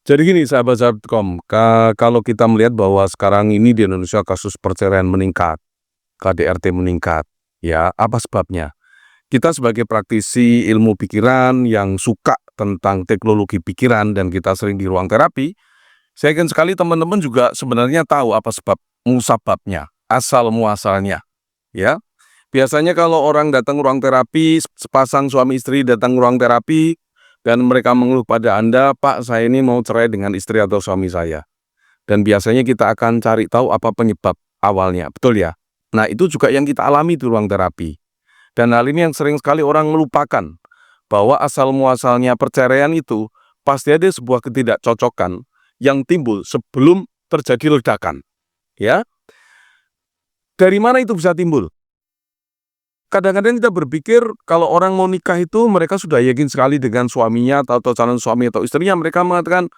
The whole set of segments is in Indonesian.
Jadi gini sahabat-sahabatkom, kalau kita melihat bahwa sekarang ini di Indonesia kasus perceraian meningkat, KDRT meningkat, ya apa sebabnya? Kita sebagai praktisi ilmu pikiran yang suka tentang teknologi pikiran dan kita sering di ruang terapi, saya yakin sekali teman-teman juga sebenarnya tahu apa musababnya, asal muasalnya, ya. Biasanya kalau orang datang ruang terapi, sepasang suami istri datang ruang terapi, dan mereka mengeluh pada Anda, "Pak, saya ini mau cerai dengan istri atau suami saya." Dan biasanya kita akan cari tahu apa penyebab awalnya, betul ya? Nah, itu juga yang kita alami di ruang terapi. Dan hal ini yang sering sekali orang melupakan, bahwa asal muasalnya perceraian itu pasti ada sebuah ketidakcocokan yang timbul sebelum terjadi ledakan, ya. Dari mana itu bisa timbul? Kadang-kadang kita berpikir kalau orang mau nikah itu mereka sudah yakin sekali dengan suaminya atau calon suami atau istrinya, mereka mengatakan,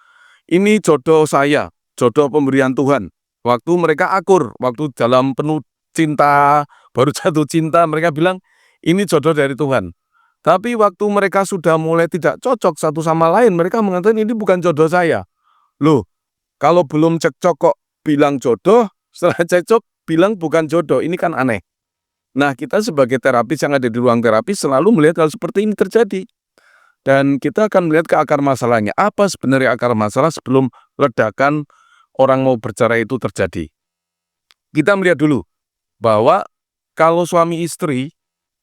"Ini jodoh saya, jodoh pemberian Tuhan." Waktu mereka akur, waktu dalam penuh cinta, baru jatuh cinta, mereka bilang, "Ini jodoh dari Tuhan." Tapi waktu mereka sudah mulai tidak cocok satu sama lain, mereka mengatakan, "Ini bukan jodoh saya." Loh, kalau belum cekcok kok bilang jodoh, setelah cekcok bilang bukan jodoh, ini kan aneh. Nah, kita sebagai terapis yang ada di ruang terapi selalu melihat hal seperti ini terjadi. Dan kita akan melihat ke akar masalahnya. Apa sebenarnya akar masalah sebelum ledakan orang mau bercerai itu terjadi? Kita melihat dulu bahwa kalau suami istri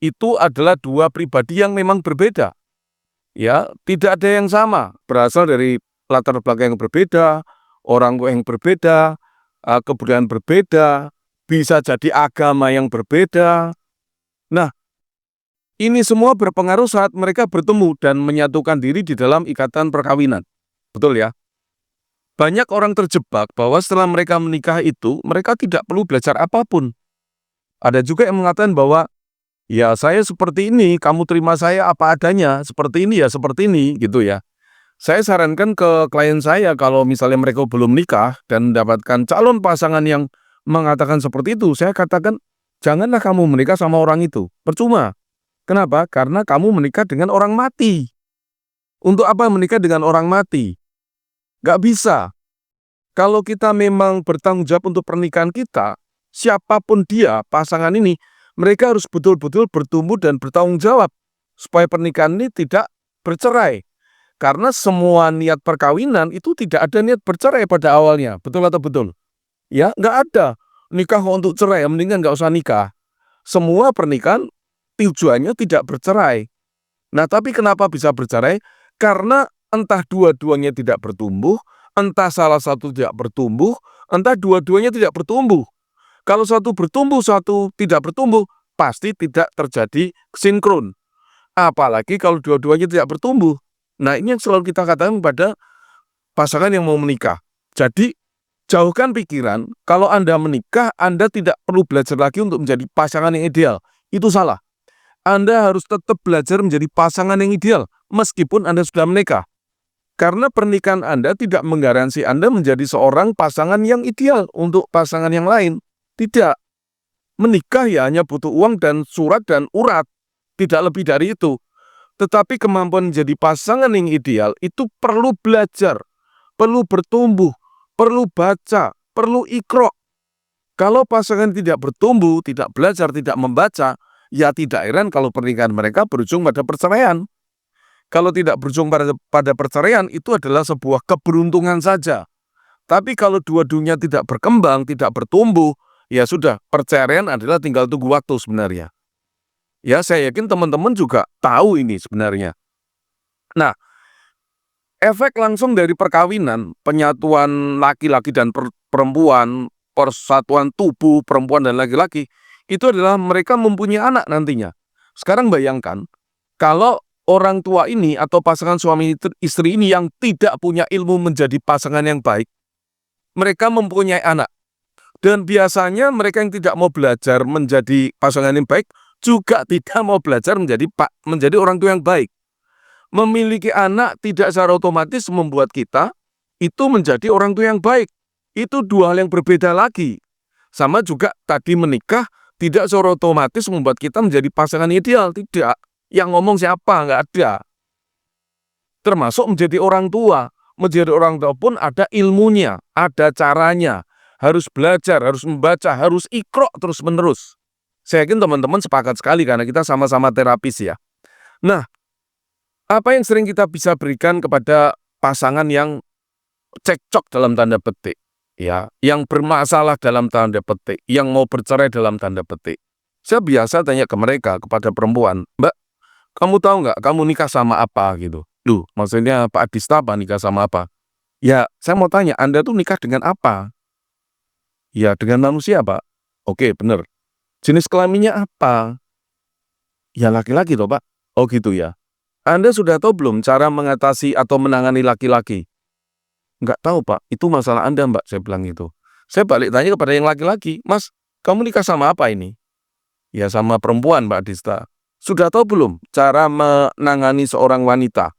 itu adalah dua pribadi yang memang berbeda. Ya, tidak ada yang sama, berasal dari latar belakang yang berbeda, orang tua yang berbeda, kebudayaan berbeda, bisa jadi agama yang berbeda. Nah, ini semua berpengaruh saat mereka bertemu dan menyatukan diri di dalam ikatan perkawinan. Betul ya? Banyak orang terjebak bahwa setelah mereka menikah itu, mereka tidak perlu belajar apapun. Ada juga yang mengatakan bahwa, ya saya seperti ini, kamu terima saya apa adanya, seperti ini ya seperti ini, gitu ya. Saya sarankan ke klien saya kalau misalnya mereka belum nikah dan mendapatkan calon pasangan yang mengatakan seperti itu, saya katakan, janganlah kamu menikah sama orang itu, percuma. Kenapa? Karena kamu menikah dengan orang mati. Untuk apa menikah dengan orang mati? Gak bisa. Kalau kita memang bertanggung jawab untuk pernikahan kita, siapapun dia, pasangan ini, mereka harus betul-betul bertumbuh dan bertanggung jawab supaya pernikahan ini tidak bercerai. Karena semua niat perkawinan itu tidak ada niat bercerai pada awalnya. Betul atau betul? Ya, nggak ada. Nikah kok untuk cerai, mendingan nggak usah nikah. Semua pernikahan tujuannya tidak bercerai. Nah, tapi kenapa bisa bercerai? Karena entah dua-duanya tidak bertumbuh, entah salah satu tidak bertumbuh, entah dua-duanya tidak bertumbuh. Kalau satu bertumbuh, satu tidak bertumbuh, pasti tidak terjadi sinkron. Apalagi kalau dua-duanya tidak bertumbuh. Nah, ini yang selalu kita katakan pada pasangan yang mau menikah. Jadi, jauhkan pikiran, kalau Anda menikah, Anda tidak perlu belajar lagi untuk menjadi pasangan yang ideal. Itu salah. Anda harus tetap belajar menjadi pasangan yang ideal, meskipun Anda sudah menikah. Karena pernikahan Anda tidak menggaransi Anda menjadi seorang pasangan yang ideal untuk pasangan yang lain. Tidak. Menikah ya hanya butuh uang dan surat dan urat. Tidak lebih dari itu. Tetapi kemampuan menjadi pasangan yang ideal itu perlu belajar, perlu bertumbuh, perlu baca, perlu ikro. Kalau pasangan tidak bertumbuh, tidak belajar, tidak membaca, ya tidak heran kalau pernikahan mereka berujung pada perceraian. Kalau tidak berujung pada perceraian, itu adalah sebuah keberuntungan saja. Tapi kalau dua-duanya tidak berkembang, tidak bertumbuh, ya sudah, perceraian adalah tinggal tunggu waktu sebenarnya. Ya, saya yakin teman-teman juga tahu ini sebenarnya. Nah, efek langsung dari perkawinan, penyatuan laki-laki dan perempuan, persatuan tubuh perempuan dan laki-laki, itu adalah mereka mempunyai anak nantinya. Sekarang bayangkan, kalau orang tua ini atau pasangan suami istri ini yang tidak punya ilmu menjadi pasangan yang baik, mereka mempunyai anak. Dan biasanya mereka yang tidak mau belajar menjadi pasangan yang baik, juga tidak mau belajar menjadi orang tua yang baik. Memiliki anak tidak secara otomatis membuat kita itu menjadi orang tua yang baik. Itu dua hal yang berbeda lagi. Sama juga tadi menikah tidak secara otomatis membuat kita menjadi pasangan ideal. Tidak. Yang ngomong siapa? Nggak ada. Termasuk menjadi orang tua. Menjadi orang tua pun ada ilmunya, ada caranya. Harus belajar, harus membaca, harus iqra terus-menerus. Saya yakin teman-teman sepakat sekali karena kita sama-sama terapis ya. Nah, apa yang sering kita bisa berikan kepada pasangan yang cekcok dalam tanda petik, ya, yang bermasalah dalam tanda petik, yang mau bercerai dalam tanda petik. Saya biasa tanya ke mereka, kepada perempuan, "Mbak, kamu tahu nggak kamu nikah sama apa?" gitu. Duh, maksudnya Pak Adista apa nikah sama apa? Ya, saya mau tanya, Anda tuh nikah dengan apa? Ya, dengan manusia, Pak. Oke, bener. Jenis kelaminnya apa? Ya, laki-laki toh, Pak. Oh gitu ya. Anda sudah tahu belum cara mengatasi atau menangani laki-laki? Nggak tahu, Pak. Itu masalah Anda, Mbak, saya bilang gitu. Saya balik tanya kepada yang laki-laki, Mas, kamu nikah sama apa ini? Ya, sama perempuan, Mbak Dista. Sudah tahu belum cara menangani seorang wanita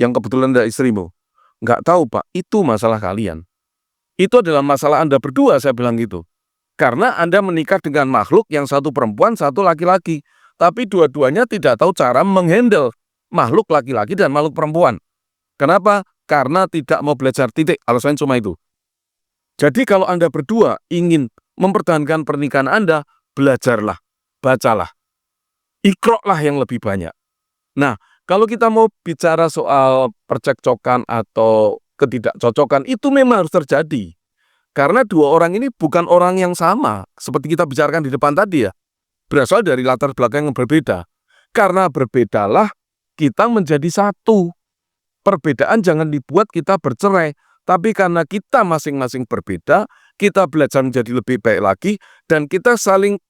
yang kebetulan adalah istrimu? Nggak tahu, Pak. Itu masalah kalian. Itu adalah masalah Anda berdua, saya bilang gitu. Karena Anda menikah dengan makhluk yang satu perempuan, satu laki-laki. Tapi dua-duanya tidak tahu cara menghandle makhluk laki-laki dan makhluk perempuan. Kenapa? Karena tidak mau belajar, titik. Alasannya cuma itu. Jadi kalau Anda berdua ingin mempertahankan pernikahan Anda, belajarlah, bacalah, iqra-lah yang lebih banyak. Nah, kalau kita mau bicara soal percekcokan atau ketidakcocokan, itu memang harus terjadi. Karena dua orang ini bukan orang yang sama, seperti kita bicarakan di depan tadi ya. Berasal dari latar belakang yang berbeda. Karena berbedalah kita menjadi satu. Perbedaan jangan dibuat kita bercerai, tapi karena kita masing-masing berbeda, kita belajar menjadi lebih baik lagi, dan kita saling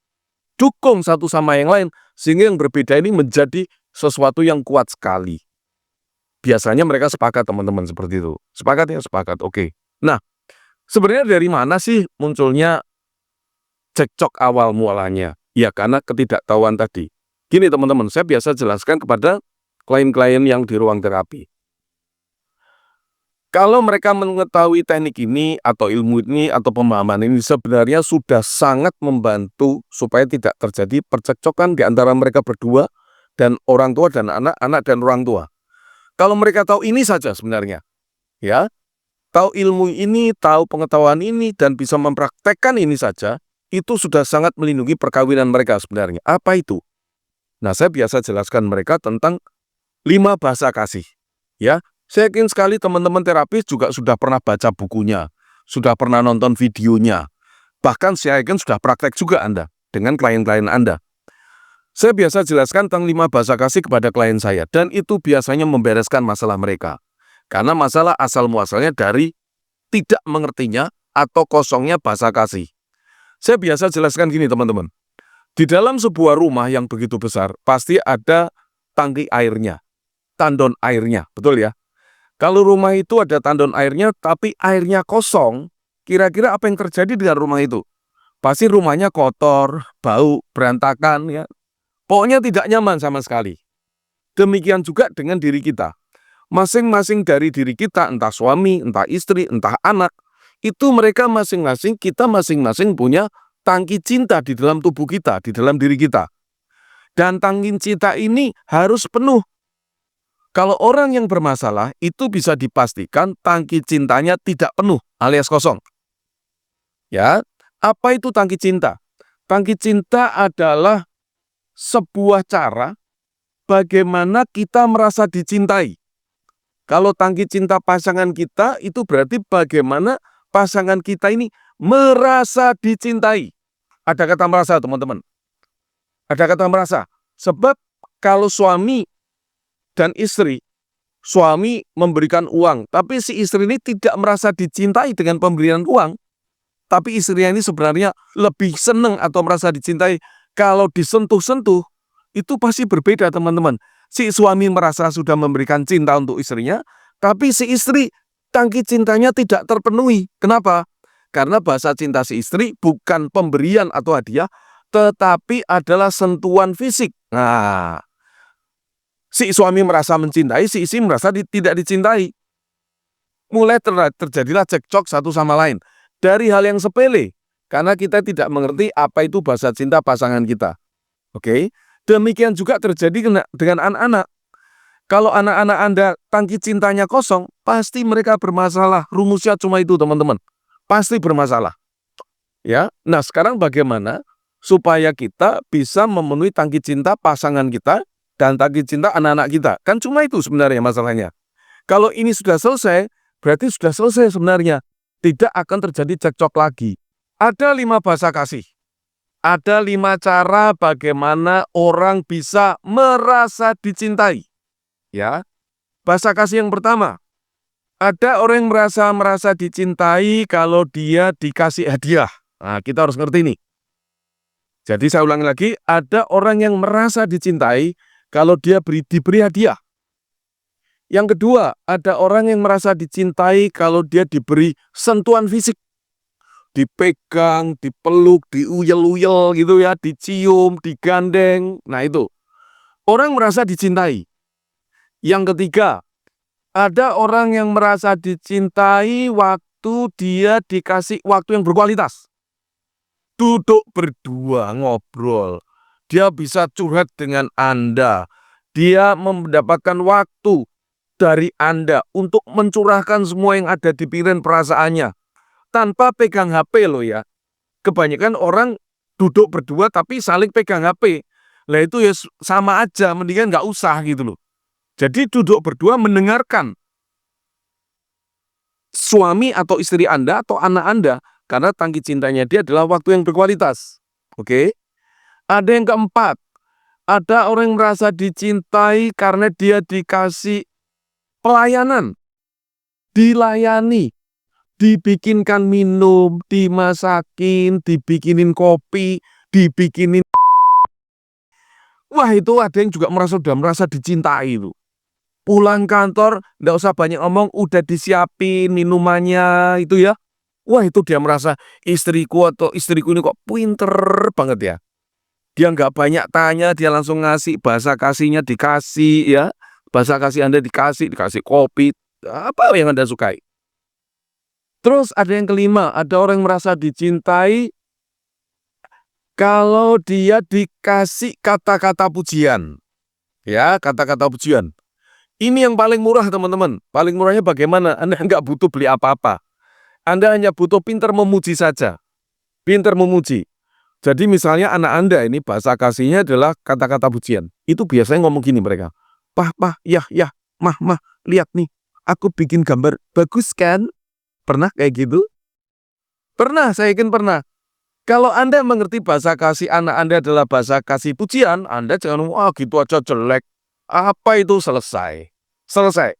dukung satu sama yang lain, sehingga yang berbeda ini menjadi sesuatu yang kuat sekali. Biasanya mereka sepakat, teman-teman, seperti itu. Sepakat ya? Sepakat, oke. Nah, sebenarnya dari mana sih munculnya cekcok awal mulanya? Ya, karena ketidaktahuan tadi. Gini teman-teman, saya biasa jelaskan kepada klien-klien yang di ruang terapi. Kalau mereka mengetahui teknik ini atau ilmu ini atau pemahaman ini sebenarnya sudah sangat membantu supaya tidak terjadi percekcokan di antara mereka berdua dan orang tua dan anak, anak dan orang tua. Kalau mereka tahu ini saja sebenarnya, ya, tahu ilmu ini, tahu pengetahuan ini dan bisa mempraktekkan ini saja, itu sudah sangat melindungi perkawinan mereka sebenarnya. Apa itu? Nah, saya biasa jelaskan mereka tentang 5 bahasa kasih, ya. Saya yakin sekali teman-teman terapis juga sudah pernah baca bukunya, sudah pernah nonton videonya, bahkan saya yakin sudah praktek juga Anda dengan klien-klien Anda. Saya biasa jelaskan tentang 5 bahasa kasih kepada klien saya, dan itu biasanya membereskan masalah mereka. Karena masalah asal-muasalnya dari tidak mengertinya atau kosongnya bahasa kasih. Saya biasa jelaskan gini teman-teman, di dalam sebuah rumah yang begitu besar, pasti ada tangki airnya, tandon airnya, betul ya? Kalau rumah itu ada tandon airnya, tapi airnya kosong, kira-kira apa yang terjadi dengan rumah itu? Pasti rumahnya kotor, bau, berantakan, ya. Pokoknya tidak nyaman sama sekali. Demikian juga dengan diri kita. Masing-masing dari diri kita, entah suami, entah istri, entah anak, itu mereka masing-masing, kita masing-masing punya tangki cinta di dalam tubuh kita, di dalam diri kita. Dan tangki cinta ini harus penuh. Kalau orang yang bermasalah, itu bisa dipastikan tangki cintanya tidak penuh alias kosong. Ya, apa itu tangki cinta? Tangki cinta adalah sebuah cara bagaimana kita merasa dicintai. Kalau tangki cinta pasangan kita, itu berarti bagaimana pasangan kita ini merasa dicintai. Ada kata merasa, teman-teman. Ada kata merasa. Sebab kalau suami dan istri, suami memberikan uang, tapi si istri ini tidak merasa dicintai dengan pemberian uang, tapi istrinya ini sebenarnya lebih senang atau merasa dicintai kalau disentuh-sentuh, itu pasti berbeda teman-teman. Si suami merasa sudah memberikan cinta untuk istrinya, tapi si istri tangki cintanya tidak terpenuhi. Kenapa? Karena bahasa cinta si istri bukan pemberian atau hadiah, tetapi adalah sentuhan fisik. Nah, si suami merasa mencintai, si istri merasa tidak dicintai. Mulai terjadilah cekcok satu sama lain. Dari hal yang sepele, karena kita tidak mengerti apa itu bahasa cinta pasangan kita. Oke? Demikian juga terjadi dengan anak-anak. Kalau anak-anak Anda tangki cintanya kosong, pasti mereka bermasalah. Rumusnya cuma itu, teman-teman. Pasti bermasalah. Ya. Nah, sekarang bagaimana supaya kita bisa memenuhi tangki cinta pasangan kita dan tangki cinta anak-anak kita? Kan cuma itu sebenarnya masalahnya. Kalau ini sudah selesai, berarti sudah selesai sebenarnya. Tidak akan terjadi cekcok lagi. Ada 5 bahasa kasih. Ada 5 cara bagaimana orang bisa merasa dicintai. Ya, bahasa kasih yang pertama, ada orang yang merasa dicintai kalau dia dikasih hadiah. Nah, kita harus ngerti nih. Jadi saya ulangi lagi, ada orang yang merasa dicintai kalau dia diberi hadiah. Yang kedua, ada orang yang merasa dicintai kalau dia diberi sentuhan fisik. Dipegang, dipeluk, diuyel-uyel gitu ya, dicium, digandeng. Nah itu, orang merasa dicintai. Yang ketiga, ada orang yang merasa dicintai waktu dia dikasih waktu yang berkualitas. Duduk berdua, ngobrol. Dia bisa curhat dengan Anda. Dia mendapatkan waktu dari Anda untuk mencurahkan semua yang ada di pikiran perasaannya. Tanpa pegang HP loh ya. Kebanyakan orang duduk berdua tapi saling pegang HP. Lah itu ya sama aja, mendingan nggak usah gitu loh. Jadi duduk berdua mendengarkan suami atau istri Anda atau anak Anda, karena tangki cintanya dia adalah waktu yang berkualitas. Oke? Ada yang keempat, ada orang yang merasa dicintai karena dia dikasih pelayanan, dilayani, dibikinkan minum, dimasakin, dibikinin kopi, dibikinin. Wah itu ada yang juga sudah merasa dicintai itu. Pulang kantor, nggak usah banyak ngomong, udah disiapin minumannya itu ya. Wah itu dia merasa istriku atau istriku ini kok pinter banget ya. Dia nggak banyak tanya, dia langsung ngasih, bahasa kasihnya dikasih ya. Bahasa kasih Anda dikasih kopi, apa yang Anda sukai. Terus ada yang kelima, ada orang yang merasa dicintai kalau dia dikasih kata-kata pujian. Ya, kata-kata pujian. Ini yang paling murah teman-teman. Paling murahnya bagaimana? Anda nggak butuh beli apa-apa. Anda hanya butuh pintar memuji saja. Pintar memuji. Jadi misalnya anak Anda ini bahasa kasihnya adalah kata-kata pujian. Itu biasanya ngomong gini mereka. Pah, yah, mah, lihat nih. Aku bikin gambar. Bagus kan? Pernah kayak gitu? Pernah, saya yakin pernah. Kalau Anda mengerti bahasa kasih anak Anda adalah bahasa kasih pujian, Anda jangan ngomong, gitu aja jelek. Apa itu selesai? Selesai.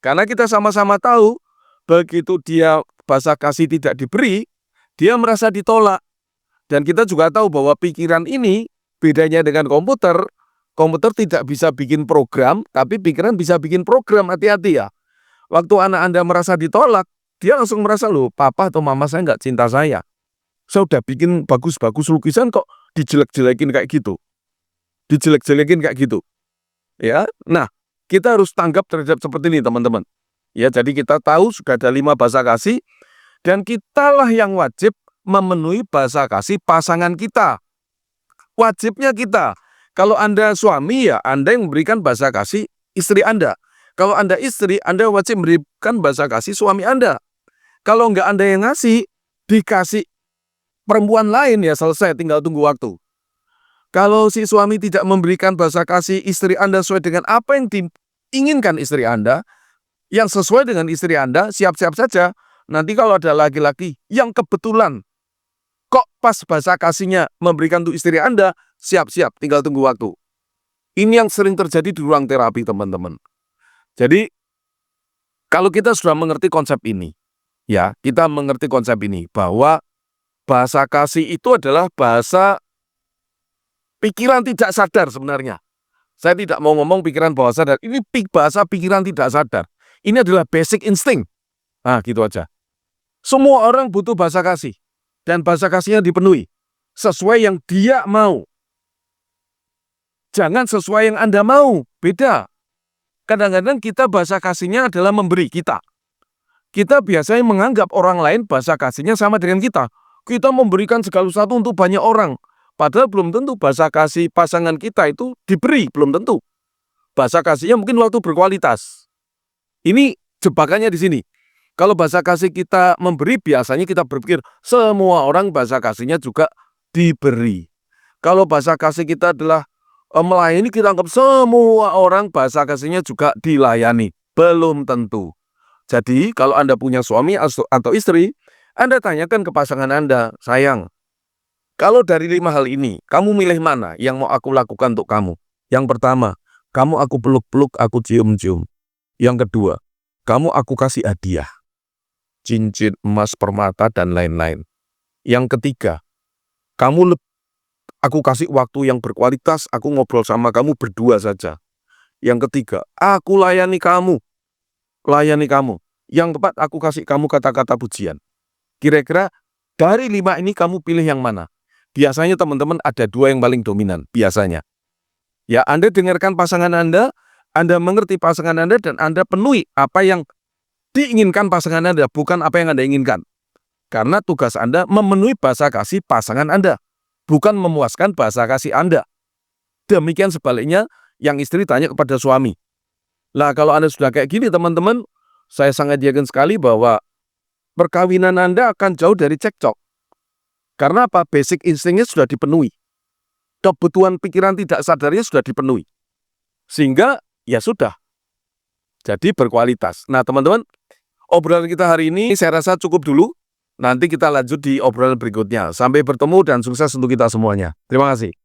Karena kita sama-sama tahu, begitu dia bahasa kasih tidak diberi, dia merasa ditolak. Dan kita juga tahu bahwa pikiran ini, bedanya dengan komputer tidak bisa bikin program, tapi pikiran bisa bikin program, hati-hati ya. Waktu anak Anda merasa ditolak, dia langsung merasa, loh, papa atau mama saya nggak cinta saya. Saya udah bikin bagus-bagus lukisan kok dijelek-jelekin kayak gitu. Dijelek-jelekin kayak gitu. Ya, nah kita harus tanggap terhadap seperti ini teman-teman. Ya, jadi kita tahu sudah ada 5 bahasa kasih dan kitalah yang wajib memenuhi bahasa kasih pasangan kita. Wajibnya kita. Kalau Anda suami ya Anda yang memberikan bahasa kasih istri Anda. Kalau Anda istri, Anda wajib memberikan bahasa kasih suami Anda. Kalau enggak Anda yang ngasih, dikasih perempuan lain ya selesai, tinggal tunggu waktu. Kalau si suami tidak memberikan bahasa kasih istri Anda sesuai dengan apa yang diinginkan istri Anda, yang sesuai dengan istri Anda, siap-siap saja. Nanti kalau ada laki-laki yang kebetulan kok pas bahasa kasihnya memberikan untuk istri Anda, siap-siap, tinggal tunggu waktu. Ini yang sering terjadi di ruang terapi, teman-teman. Jadi, kalau kita sudah mengerti konsep ini, ya, kita mengerti konsep ini, bahwa bahasa kasih itu adalah bahasa pikiran tidak sadar sebenarnya. Saya tidak mau ngomong pikiran bawah sadar. Ini bahasa pikiran tidak sadar. Ini adalah basic instinct. Nah, gitu aja. Semua orang butuh bahasa kasih. Dan bahasa kasihnya dipenuhi. Sesuai yang dia mau. Jangan sesuai yang Anda mau. Beda. Kadang-kadang kita bahasa kasihnya adalah memberi kita. Kita biasanya menganggap orang lain bahasa kasihnya sama dengan kita. Kita memberikan segala sesuatu untuk banyak orang. Padahal belum tentu bahasa kasih pasangan kita itu diberi, belum tentu. bahasa kasihnya mungkin waktu berkualitas. Ini jebakannya di sini. Kalau bahasa kasih kita memberi, biasanya kita berpikir semua orang bahasa kasihnya juga diberi. Kalau bahasa kasih kita adalah melayani, kita anggap semua orang bahasa kasihnya juga dilayani. Belum tentu. Jadi, kalau Anda punya suami atau istri, Anda tanyakan ke pasangan Anda, sayang, kalau dari 5 hal ini, kamu milih mana yang mau aku lakukan untuk kamu? Yang pertama, kamu aku peluk-peluk, aku cium-cium. Yang kedua, kamu aku kasih hadiah. Cincin, emas, permata, dan lain-lain. Yang ketiga, aku kasih waktu yang berkualitas, aku ngobrol sama kamu berdua saja. Yang ketiga, aku layani kamu. Layani kamu. Yang keempat, aku kasih kamu kata-kata pujian. Kira-kira dari 5 ini kamu pilih yang mana? Biasanya teman-teman ada 2 yang paling dominan, biasanya. Ya, Anda dengarkan pasangan Anda mengerti pasangan Anda, dan Anda penuhi apa yang diinginkan pasangan Anda, bukan apa yang Anda inginkan. Karena tugas Anda memenuhi bahasa kasih pasangan Anda, bukan memuaskan bahasa kasih Anda. Demikian sebaliknya, yang istri tanya kepada suami. Nah, kalau Anda sudah kayak gini teman-teman, saya sangat yakin sekali bahwa perkawinan Anda akan jauh dari cekcok. Karena apa? Basic instingnya sudah dipenuhi. Kebutuhan pikiran tidak sadarnya sudah dipenuhi. Sehingga, ya sudah. Jadi berkualitas. Nah teman-teman, obrolan kita hari ini saya rasa cukup dulu. Nanti kita lanjut di obrolan berikutnya. Sampai bertemu dan sukses untuk kita semuanya. Terima kasih.